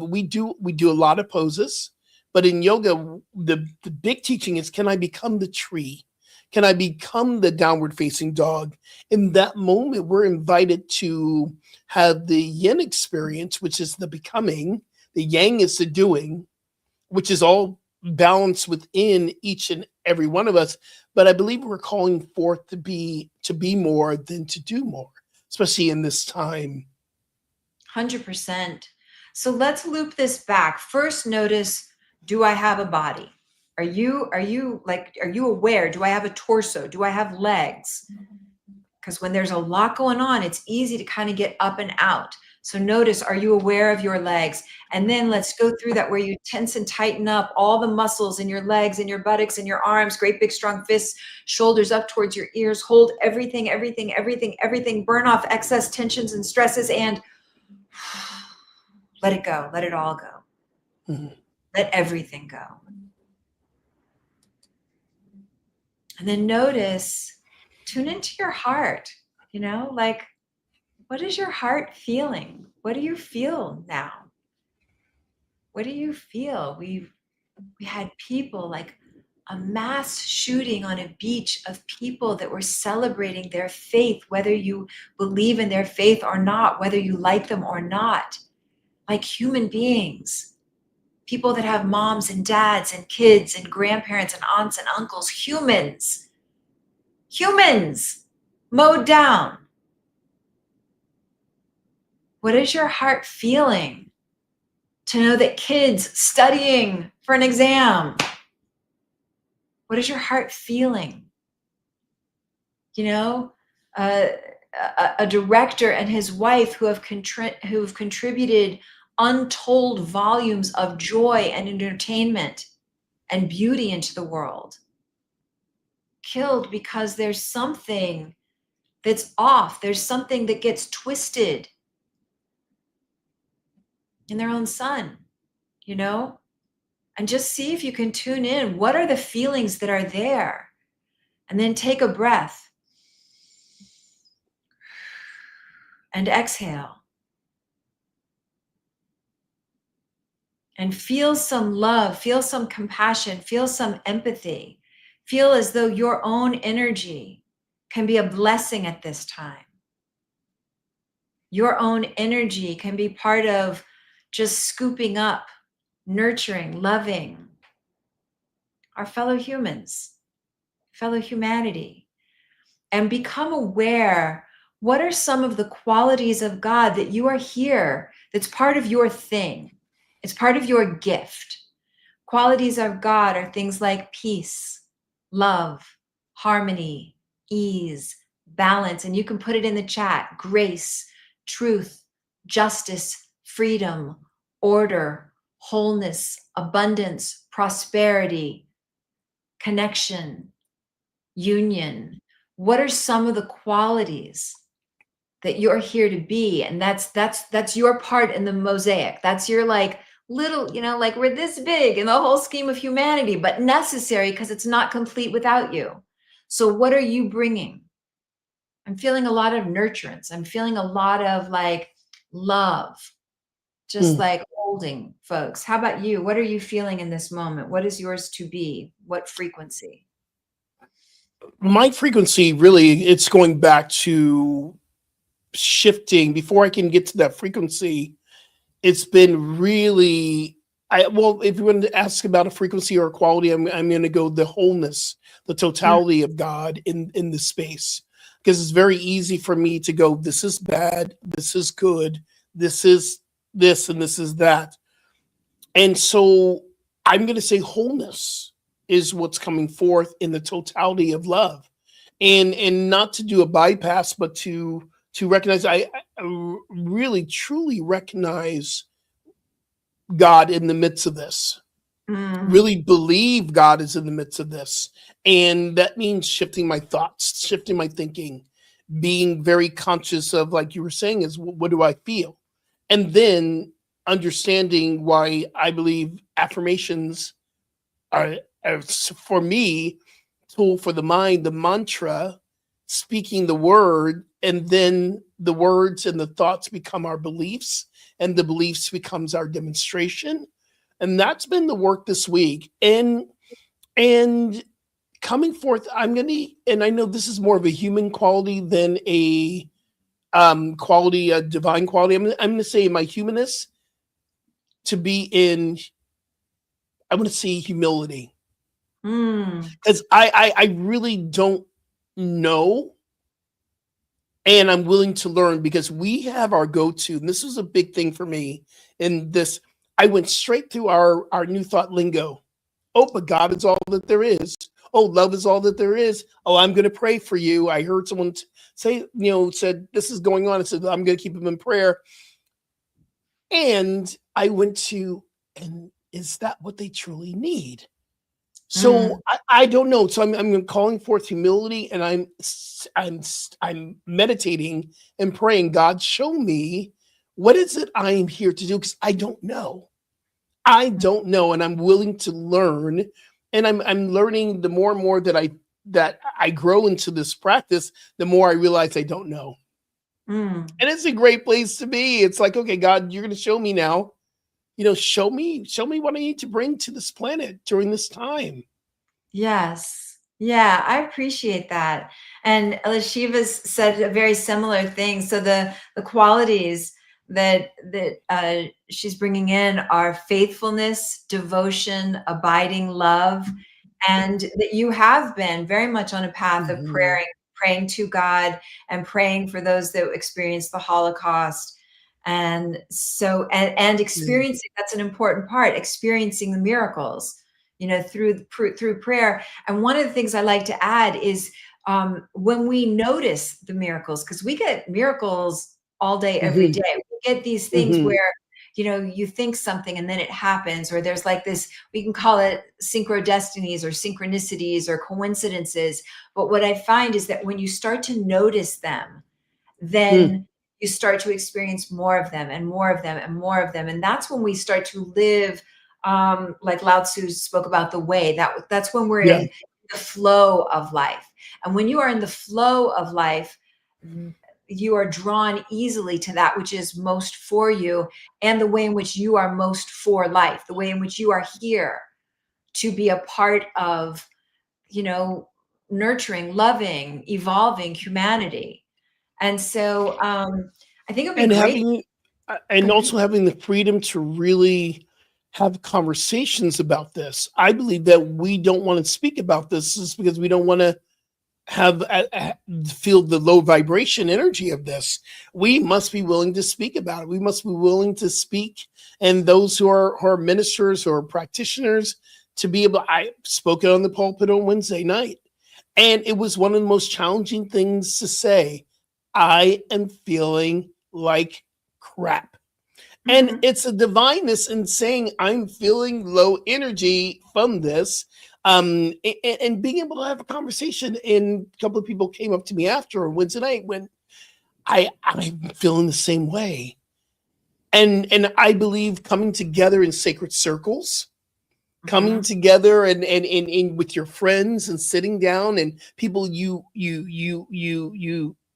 we do a lot of poses, but in yoga, the big teaching is, can I become the tree? Can I become the downward facing dog? In that moment, we're invited to have the yin experience, which is the becoming, the yang is the doing, which is all balanced within each and every one of us. But I believe we're calling forth to be more than to do more, especially in this time. 100%. So let's loop this back. First, notice, do I have a body? Are you aware? Do I have a torso? Do I have legs? Because when there's a lot going on, it's easy to kind of get up and out. So notice, are you aware of your legs? And then let's go through that where you tense and tighten up all the muscles in your legs and your buttocks and your arms, great big strong fists, shoulders up towards your ears. Hold everything, everything, everything, everything. Burn off excess tensions and stresses and let it go. Let it all go. Mhm. Let everything go. And then notice, tune into your heart, like, what is your heart feeling? What do you feel now? What do you feel? We had people, like a mass shooting on a beach of people that were celebrating their faith, whether you believe in their faith or not, whether you like them or not, like human beings, people that have moms and dads and kids and grandparents and aunts and uncles, humans mowed down. What is your heart feeling to know that kids studying for an exam? What is your heart feeling? A, a director and his wife who have contributed untold volumes of joy and entertainment and beauty into the world, killed because there's something that's off. There's something that gets twisted in their own son, and just see if you can tune in. What are the feelings that are there? And then take a breath and exhale. And feel some love, feel some compassion, feel some empathy. Feel as though your own energy can be a blessing at this time. Your own energy can be part of just scooping up, nurturing, loving our fellow humans, fellow humanity, and become aware. What are some of the qualities of God that you are here, that's part of your thing? It's part of your gift. Qualities of God are things like peace, love, harmony, ease, balance, and you can put it in the chat: grace, truth, justice, freedom, order, wholeness, abundance, prosperity, connection, union. What are some of the qualities that you're here to be? And that's your part in the mosaic. That's your, like, little, like, we're this big in the whole scheme of humanity, but necessary because it's not complete without you. So what are you bringing? I'm feeling a lot of nurturance. I'm feeling a lot of like love, just Mm. like holding folks. How about you? What are you feeling in this moment? What is yours to be? What frequency? My frequency, really, it's going back to shifting. Before I can get to that frequency, it's been really, well, if you want to ask about a frequency or a quality, I'm going to go the wholeness, the Mm, totality of God in the space, because it's very easy for me to go, this is bad, this is good, this is this, and this is that. And so I'm going to say wholeness is what's coming forth in the totality of love, and not to do a bypass, but to recognize, I really truly recognize God in the midst of this. mm, Really believe God is in the midst of this. And that means shifting my thoughts, shifting my thinking, being very conscious of, like you were saying, is what do I feel? And then understanding why I believe affirmations are for me, tool for the mind, the mantra, speaking the word, and then the words and the thoughts become our beliefs, and the beliefs becomes our demonstration. And that's been the work this week. And coming forth, I'm gonna, and I know this is more of a human quality than a quality, a divine quality. I'm gonna say my humanness to be in, I'm gonna say humility, mm. because I really don't know, and I'm willing to learn, because we have our go-to, and this was a big thing for me in this. I went straight through our new thought lingo. Oh, but God is all that there is. Oh, love is all that there is. Oh, I'm going to pray for you. I heard someone say, said this is going on. I said, I'm going to keep him in prayer. And I went to, and is that what they truly need? Mm, So I don't know. So I'm calling forth humility, and I'm meditating and praying. God, show me, what is it I am here to do, because I don't know. I don't know, and I'm willing to learn. And I'm learning, the more and more that I grow into this practice, the more I realize I don't know. mm. And it's a great place to be. It's like, okay, God, you're going to show me now. Show me what I need to bring to this planet during this time. Yes. Yeah, I appreciate that. And Lashiva's said a very similar thing. So the qualities that she's bringing in are faithfulness, devotion, abiding love, and that you have been very much on a path of Mhm. praying to God and praying for those that experienced the Holocaust. And so and Yeah. experiencing, that's an important part, experiencing the miracles, through prayer. And one of the things I like to add is, when we notice the miracles, because we get miracles all day, every Mhm. day. We get these things Mhm. where, you think something and then it happens, or there's like this, we can call it synchrodestinies or synchronicities or coincidences. But what I find is that when you start to notice them, Mm. then you start to experience more of them and more of them and more of them. And that's when we start to live, like Lao Tzu spoke about the way, that's when we're Yeah. in the flow of life. And when you are in the flow of life, you are drawn easily to that which is most for you, and the way in which you are most for life, the way in which you are here to be a part of, you know, nurturing, loving, evolving humanity. And so, I think it'd be And great. having, and Mhm. also having the freedom to really have conversations about this. I believe that we don't want to speak about this is because we don't want to have feel the low vibration energy of this. We must be willing to speak about it. We must be willing to speak, and those who are ministers or practitioners, to be able. I spoke it on the pulpit on Wednesday night, and it was one of the most challenging things to say. I am feeling like crap. And Mhm. it's a divineness in saying I'm feeling low energy from this. And being able to have a conversation. And a couple of people came up to me after on Wednesday night when I'm feeling the same way. And I believe coming together in sacred circles, coming Mhm. together and with your friends and sitting down, and people you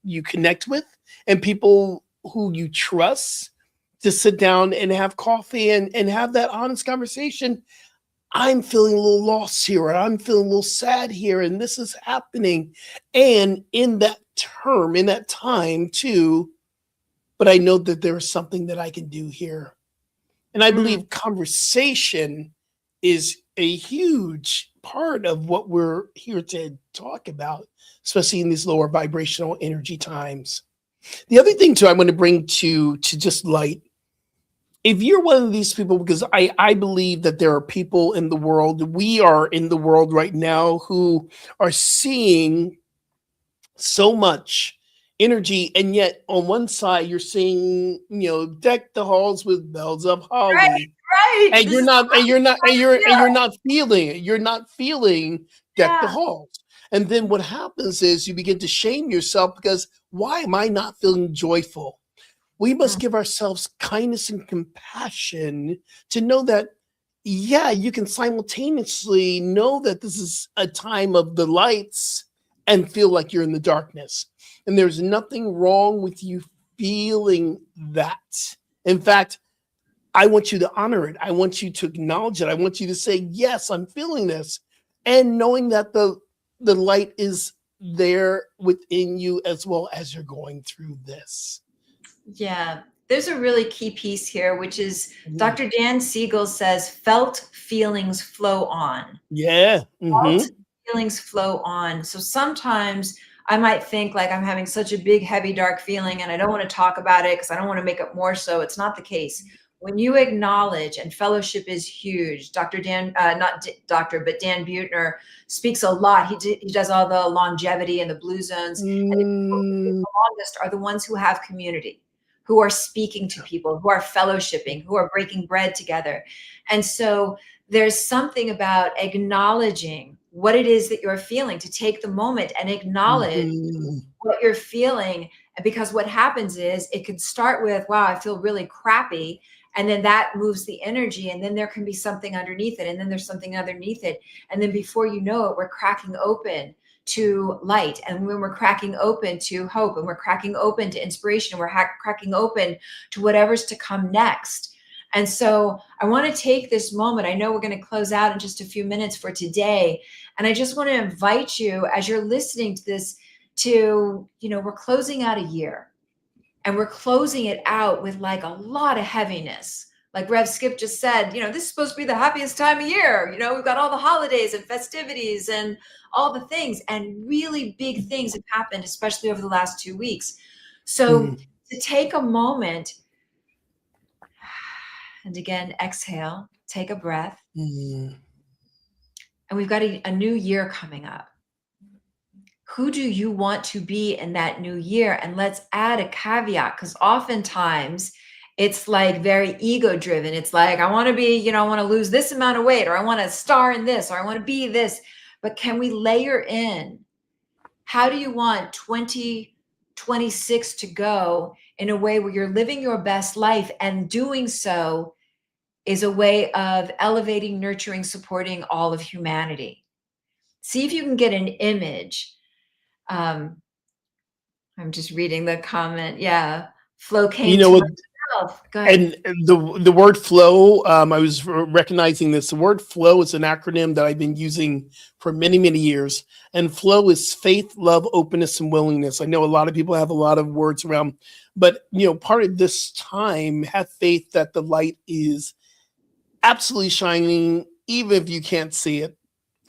you connect with, and people who you trust to sit down and have coffee and have that honest conversation. I'm feeling a little lost here, or I'm feeling a little sad here, and this is happening. And in that term, in that time too, but I know that there is something that I can do here. And I Mm, believe conversation is a huge part of what we're here to talk about, especially in these lower vibrational energy times. The other thing too I want to bring to just light, if you're one of these people, because I believe that there are people in the world, we are in the world right now, who are seeing so much energy, and yet on one side you're seeing, deck the halls with bells of right, holly, right. and This is how you're I not feeling it. You're not feeling feel. deck the Yeah. halls. And then what happens is you begin to shame yourself, because why am I not feeling joyful? We must Mm, give ourselves kindness and compassion to know that, yeah, you can simultaneously know that this is a time of the lights and feel like you're in the darkness. And there's nothing wrong with you feeling that. In fact, I want you to honor it. I want you to acknowledge it. I want you to say, yes, I'm feeling this. And knowing that the light is there within you as well as you're going through this. yeah. There's a really key piece here, which is Mhm. Dr. Dan Siegel says, felt feelings flow on. Yeah. Felt Hmm. feelings flow on. So sometimes I might think like I'm having such a big, heavy, dark feeling and I don't want to talk about it because I don't want to make it more so. It's not the case. When you acknowledge, and fellowship is huge. Dr. Dan, doctor, but Dan Buettner speaks a lot. He does all the longevity and the blue zones. And the people who live Mm, the longest are the ones who have community, who are speaking to people, who are fellowshipping, who are breaking bread together. And so there's something about acknowledging what it is that you're feeling, to take the moment and acknowledge mhm, what you're feeling. Because what happens is it could start with, wow, I feel really crappy. And then that moves the energy. And then there can be something underneath it. And then there's something underneath it. And then before you know it, we're cracking open to light. And when we're cracking open to hope, and we're cracking open to inspiration, we're cracking open to whatever's to come next. And so I want to take this moment. I know we're going to close out in just a few minutes for today. And I just want to invite you, as you're listening to this, to, we're closing out a year, and we're closing it out with like a lot of heaviness. Like Rev Skip just said, this is supposed to be the happiest time of year. We've got all the holidays and festivities and all the things, and really big things have happened, especially over the last 2 weeks. So mhm, to take a moment, and again, exhale, take a breath, mhm. and we've got a new year coming up. Who do you want to be in that new year? And let's add a caveat, because oftentimes it's like very ego driven. It's like, I want to be, I want to lose this amount of weight, or I want to star in this, or I want to be this. But can we layer in, how do you want 2026 to go in a way where you're living your best life, and doing so is a way of elevating, nurturing, supporting all of humanity? See if you can get an image. um, I'm just reading the comment. Yeah. Flow You came know to what? myself. Go ahead. And the word flow, I was recognizing this. The word flow is an acronym that I've been using for many, many years. And flow is faith, love, openness, and willingness. I know a lot of people have a lot of words around, but part of this time, have faith that the light is absolutely shining, even if you can't see it.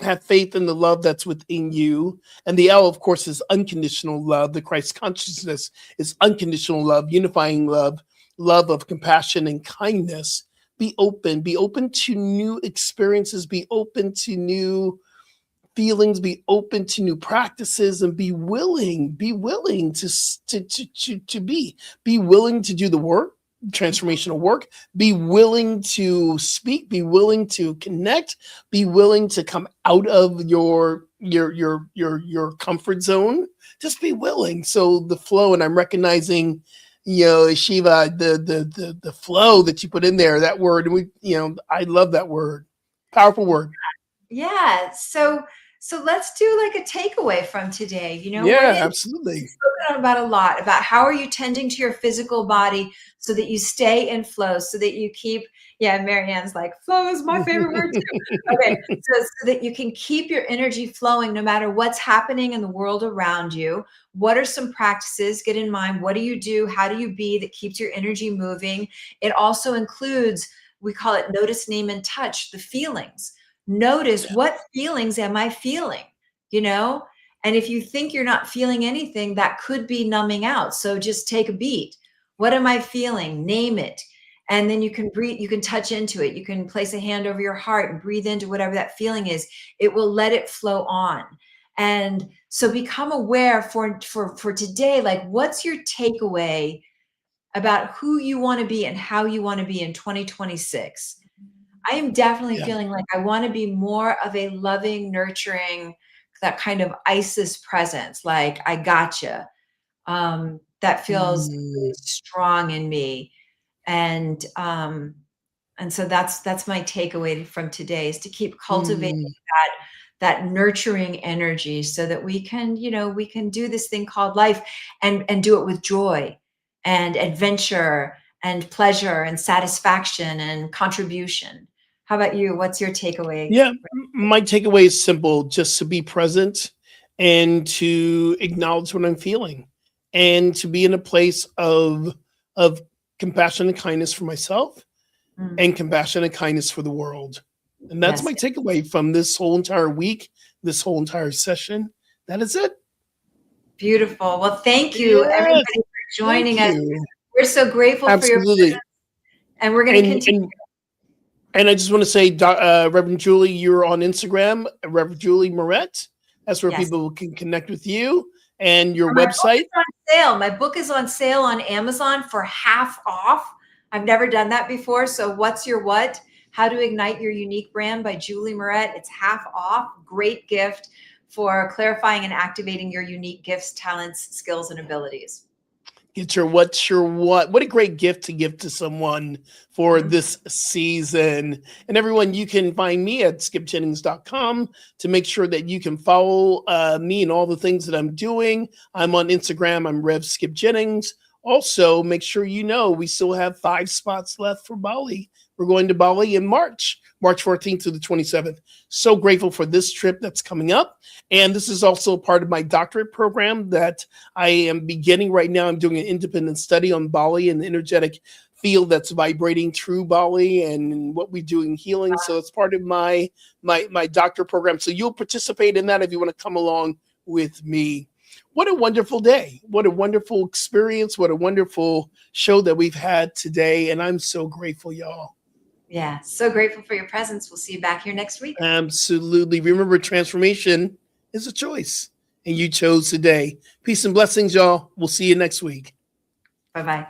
Have faith in the love that's within you. And the L, of course, is unconditional love. The Christ consciousness is unconditional love, unifying love, love of compassion and kindness. Be open to new experiences, be open to new feelings, be open to new practices, and be willing be willing to do the work, transformational work, be willing to speak, be willing to connect, be willing to come out of your comfort zone. Just be willing. So the flow, and I'm recognizing, Shiva, the flow that you put in there, that word, and I love that word. Powerful word. Yeah. So let's do like a takeaway from today. You know, what Yeah, is absolutely. spoken about a lot about how are you tending to your physical body so that you stay in flow, so that you keep, yeah, Marianne's like, flow is my favorite word too. Okay, so that you can keep your energy flowing no matter what's happening in the world around you. What are some practices? Get in mind, what do you do? How do you be that keeps your energy moving? It also includes, we call it notice, name, and touch, the feelings. Notice, what feelings am I feeling? You know, and if you think you're not feeling anything, that could be numbing out. So just take a beat. What am I feeling? Name it. And then you can breathe, you can touch into it. You can place a hand over your heart and breathe into whatever that feeling is. It will let it flow on. And so become aware for today, like, what's your takeaway about who you want to be and how you want to be in 2026? I am definitely Yeah. feeling like I want to be more of a loving, nurturing, that kind of ISIS presence. Like, I gotcha. That feels really Mm, strong in me. And so that's my takeaway from today, is to keep cultivating mm. that nurturing energy so that we can, we can do this thing called life, and do it with joy and adventure and pleasure and satisfaction and contribution. How about you? What's your takeaway? Yeah, my takeaway is simple: just to be present and to acknowledge what I'm feeling, and to be in a place of compassion and kindness for myself, Mm, and compassion and kindness for the world. And that's yes, my takeaway from this whole entire week, this whole entire session. That is it. beautiful. Well, thank you everybody Yes, for thank joining us. you. We're so grateful for your presence, Absolutely. and we're going to And continue. and I just want to say, Reverend Julie, you're on Instagram, Reverend Julie Moret. That's where Yes. people can connect with you, and your My book website. is on sale. My book is on sale on Amazon for half off. I've never done that before. So, What's Your What? How to Ignite Your Unique Brand by Julie Moret. It's half off. Great gift for clarifying and activating your unique gifts, talents, skills, and abilities. Get your what's your what. What a great gift to give to someone for Mhm. this season. And everyone, you can find me at skipjennings.com to make sure that you can follow me and all the things that I'm doing. I'm on Instagram. I'm Rev Skip Jennings. Also, make sure you know we still have 5 spots left for Bali. We're going to Bali in March 14th to the 27th. So grateful for this trip that's coming up. And this is also part of my doctorate program that I am beginning right now. I'm doing an independent study on Bali and the energetic field that's vibrating through Bali and what we do in healing. So it's part of my doctor program. So you'll participate in that if you want to come along with me. What a wonderful day. What a wonderful experience. What a wonderful show that we've had today. And I'm so grateful, y'all. Yeah. So grateful for your presence. We'll see you back here next week. Absolutely. Remember, transformation is a choice, and you chose today. Peace and blessings, y'all. We'll see you next week. Bye bye.